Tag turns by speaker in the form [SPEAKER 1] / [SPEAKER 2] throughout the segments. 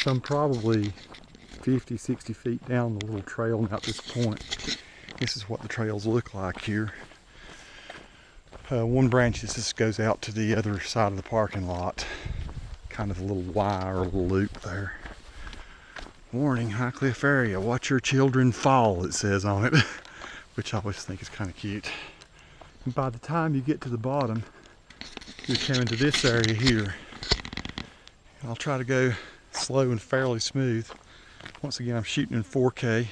[SPEAKER 1] So I'm probably 50, 60 feet down the little trail now at this point. This is what the trails look like here. One branch just goes out to the other side of the parking lot. Kind of a little Y or a little loop there. Warning, High Cliff area, watch your children fall, it says on it. Which I always think is kind of cute. And by the time you get to the bottom, you're coming to this area here. And I'll try to go slow and fairly smooth. Once again, I'm shooting in 4K.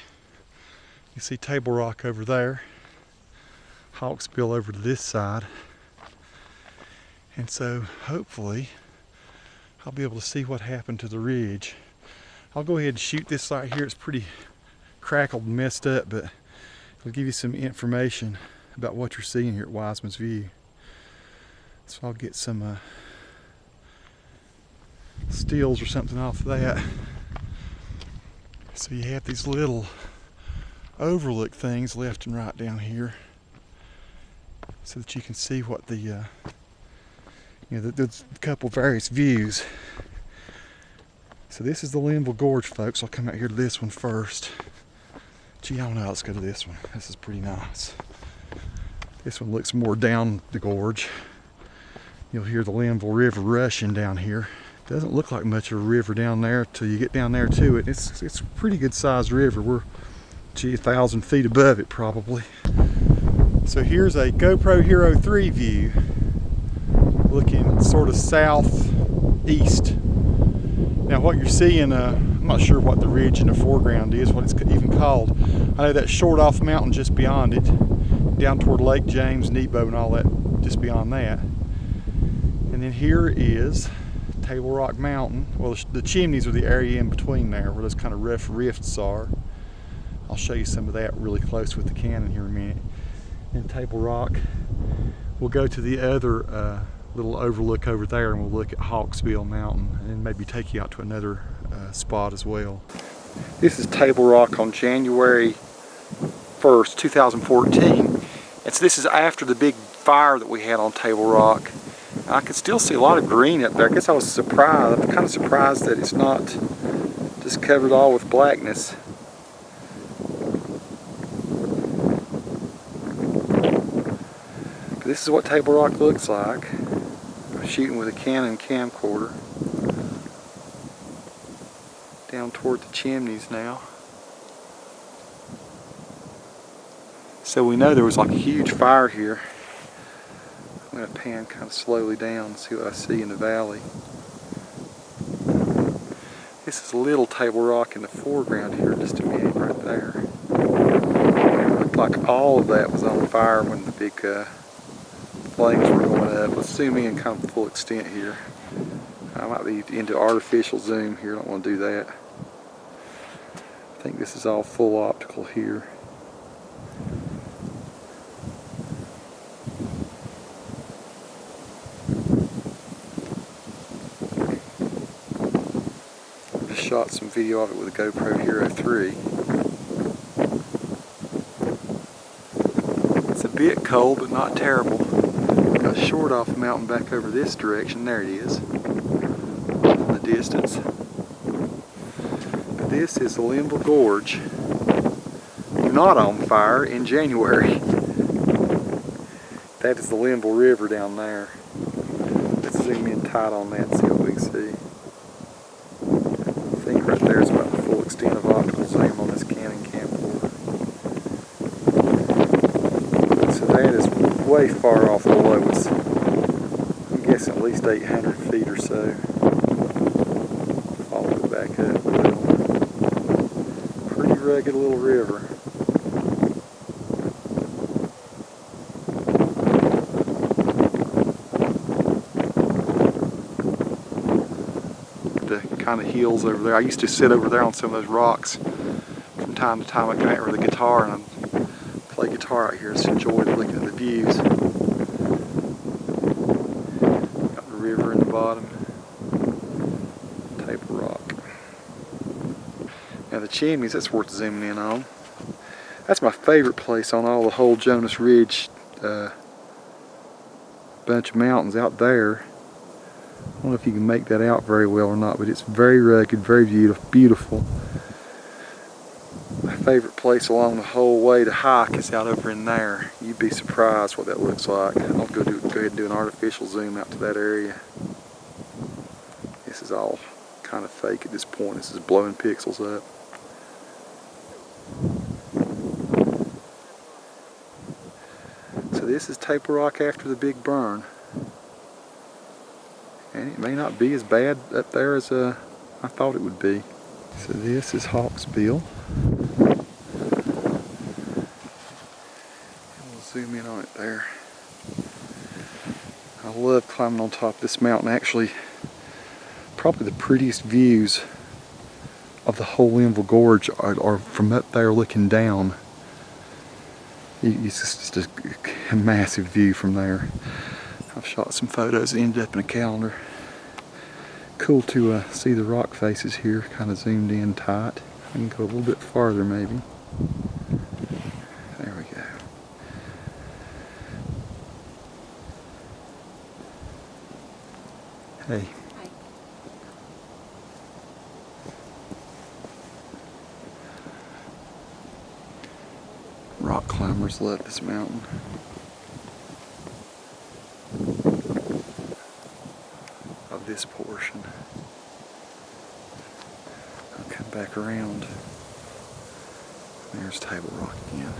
[SPEAKER 1] You see Table Rock over there. Hawksbill over to this side. And so hopefully I'll be able to see what happened to the ridge. I'll go ahead and shoot this right here. It's pretty crackled and messed up, but it'll give you some information about what you're seeing here at Wiseman's View. So I'll get some stills or something off of that. So you have these little overlook things left and right down here, so that you can see what the there's a couple various views. So this is the Linville Gorge, folks. I'll come out here to this one first. Gee, I don't know, let's go to this one. This is pretty nice. This one looks more down the gorge. You'll hear the Linville River rushing down here. Doesn't look like much of a river down there till you get down there to it. It's a pretty good sized river. We're, gee, 1,000 feet above it probably. So here's a GoPro Hero 3 view, looking sort of southeast. Now what you're seeing, I'm not sure what the ridge in the foreground is, what it's even called. I know that short off mountain just beyond it, down toward Lake James, Nebo and all that, just beyond that. And then here is Table Rock Mountain. Well, the chimneys are the area in between there where those kind of rough rifts are. I'll show you some of that really close with the Canon here in a minute. And Table Rock. We'll go to the other little overlook over there and we'll look at Hawksbill Mountain and then maybe take you out to another spot as well. This is Table Rock on January 1st, 2014. And so this is after the big fire that we had on Table Rock. And I can still see a lot of green up there. I guess I was surprised. I'm kind of surprised that it's not just covered all with blackness. But this is what Table Rock looks like. I'm shooting with a Canon camcorder. Down toward the chimneys now. So we know there was like a huge fire here. I'm going to pan kind of slowly down and see what I see in the valley. This is Little Table Rock in the foreground here, just a minute right there. It looked like all of that was on fire when the big flames were going up. Let's zoom in kind of full extent here. I might be into artificial zoom here, I don't want to do that. I think this is all full optical here. Shot some video of it with a GoPro Hero 3. It's a bit cold, but not terrible. Got short off the mountain back over this direction. There it is, in the distance. But this is the Linville Gorge, not on fire in January. That is the Linville River down there. Let's zoom in tight on that and see what we can see. I think right there is about the full extent of optical zoom on this Canon camcorder. So that is way far off below us. I'm guessing at least 800 feet or so. Follow it back up a little. Pretty rugged little river. Kind of hills over there. I used to sit over there on some of those rocks from time to time. I come out with a guitar and I'd play guitar out here. Just enjoyed looking at the views. Got the river in the bottom. Table Rock. Now the chimneys, that's worth zooming in on. That's my favorite place on all the whole Jonas Ridge bunch of mountains out there. I don't know if you can make that out very well or not, but it's very rugged, very beautiful. My favorite place along the whole way to hike is out over in there. You'd be surprised what that looks like. I'll go ahead and do an artificial zoom out to that area. This is all kind of fake at this point. This is blowing pixels up. So this is Table Rock after the big burn. And it may not be as bad up there as I thought it would be. So this is Hawksbill. We'll zoom in on it there. I love climbing on top of this mountain. Actually, probably the prettiest views of the whole Linville Gorge are from up there looking down. It's just a massive view from there. I've shot some photos that ended up in a calendar. Cool to see the rock faces here, kind of zoomed in tight. I can go a little bit farther maybe. There we go. Hey.
[SPEAKER 2] Hi.
[SPEAKER 1] Rock climbers love this mountain. Of this portion. I'll come back around. There's Table Rock again.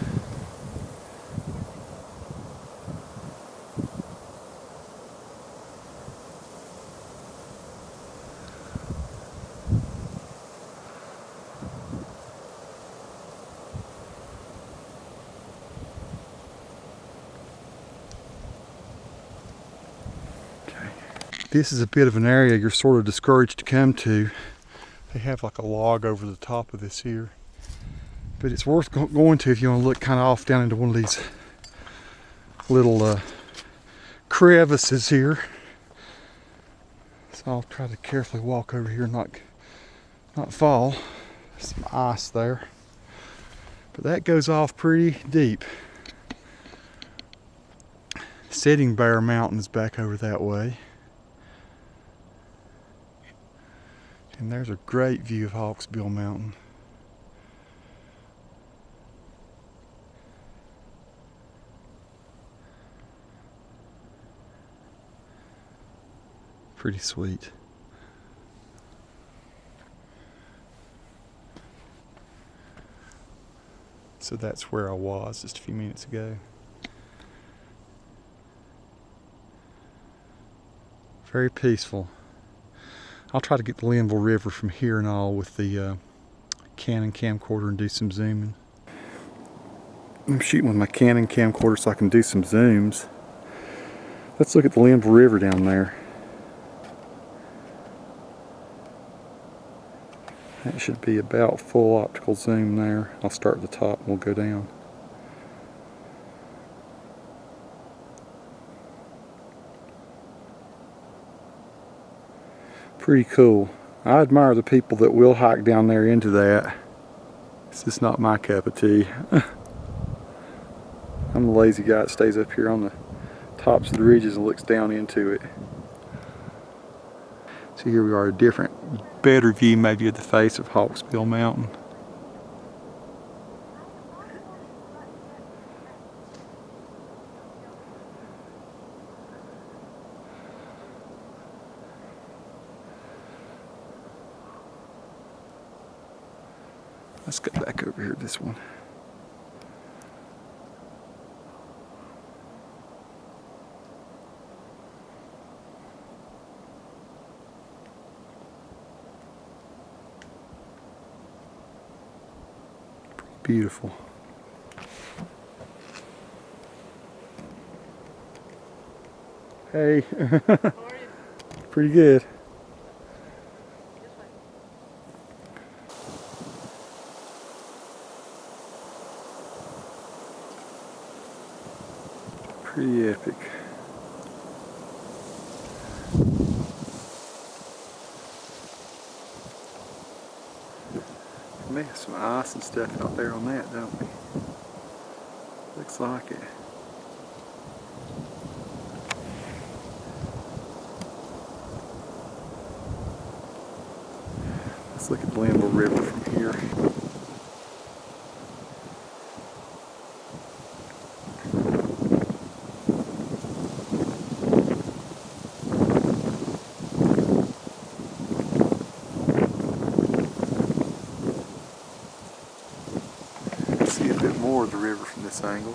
[SPEAKER 1] This is a bit of an area you're sort of discouraged to come to. They have like a log over the top of this here. But it's worth going to if you want to look kind of off down into one of these little crevices here. So I'll try to carefully walk over here and not fall. There's some ice there. But that goes off pretty deep. Sitting Bear Mountain is back over that way. And there's a great view of Hawksbill Mountain. Pretty sweet. So that's where I was just a few minutes ago. Very peaceful. I'll try to get the Linville River from here and all with the Canon camcorder and do some zooming. I'm shooting with my Canon camcorder so I can do some zooms. Let's look at the Linville River down there. That should be about full optical zoom there. I'll start at the top and we'll go down. Pretty cool. I admire the people that will hike down there into that. It's just not my cup of tea. I'm the lazy guy that stays up here on the tops of the ridges and looks down into it. So here we are, a different, better view maybe of the face of Hawksbill Mountain. Let's go back over here to this one. Beautiful. Hey.
[SPEAKER 2] How are you?
[SPEAKER 1] Pretty good. Pretty epic. We have some ice and stuff out there on that, don't we? Looks like it. We Let's look at the Linville River from here. See a bit more of the river from this angle.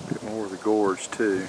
[SPEAKER 1] A bit more of the gorge too.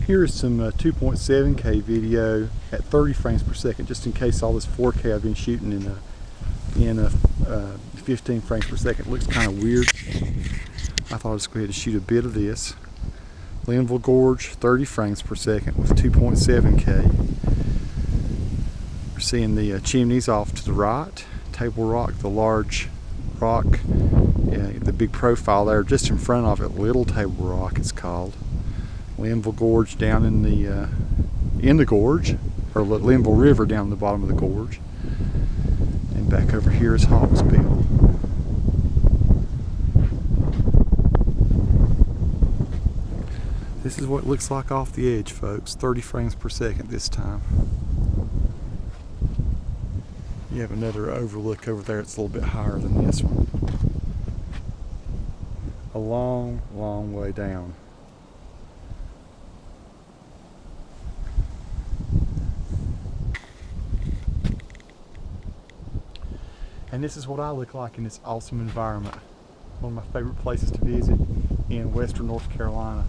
[SPEAKER 1] Here is some 2.7K video at 30 frames per second, just in case all this 4K I've been shooting in 15 frames per second looks kind of weird. I thought I'd just go ahead and shoot a bit of this. Linville Gorge, 30 frames per second with 2.7K. We're seeing the chimneys off to the right, Table Rock, the large rock, the big profile there just in front of it, Little Table Rock it's called. Linville Gorge down in the gorge, or Linville River down in the bottom of the gorge. And back over here is Hawksbill. This is what it looks like off the edge, folks. 30 frames per second this time. You have another overlook over there. It's a little bit higher than this one. A long, long way down. And this is what I look like in this awesome environment. One of my favorite places to visit in western North Carolina.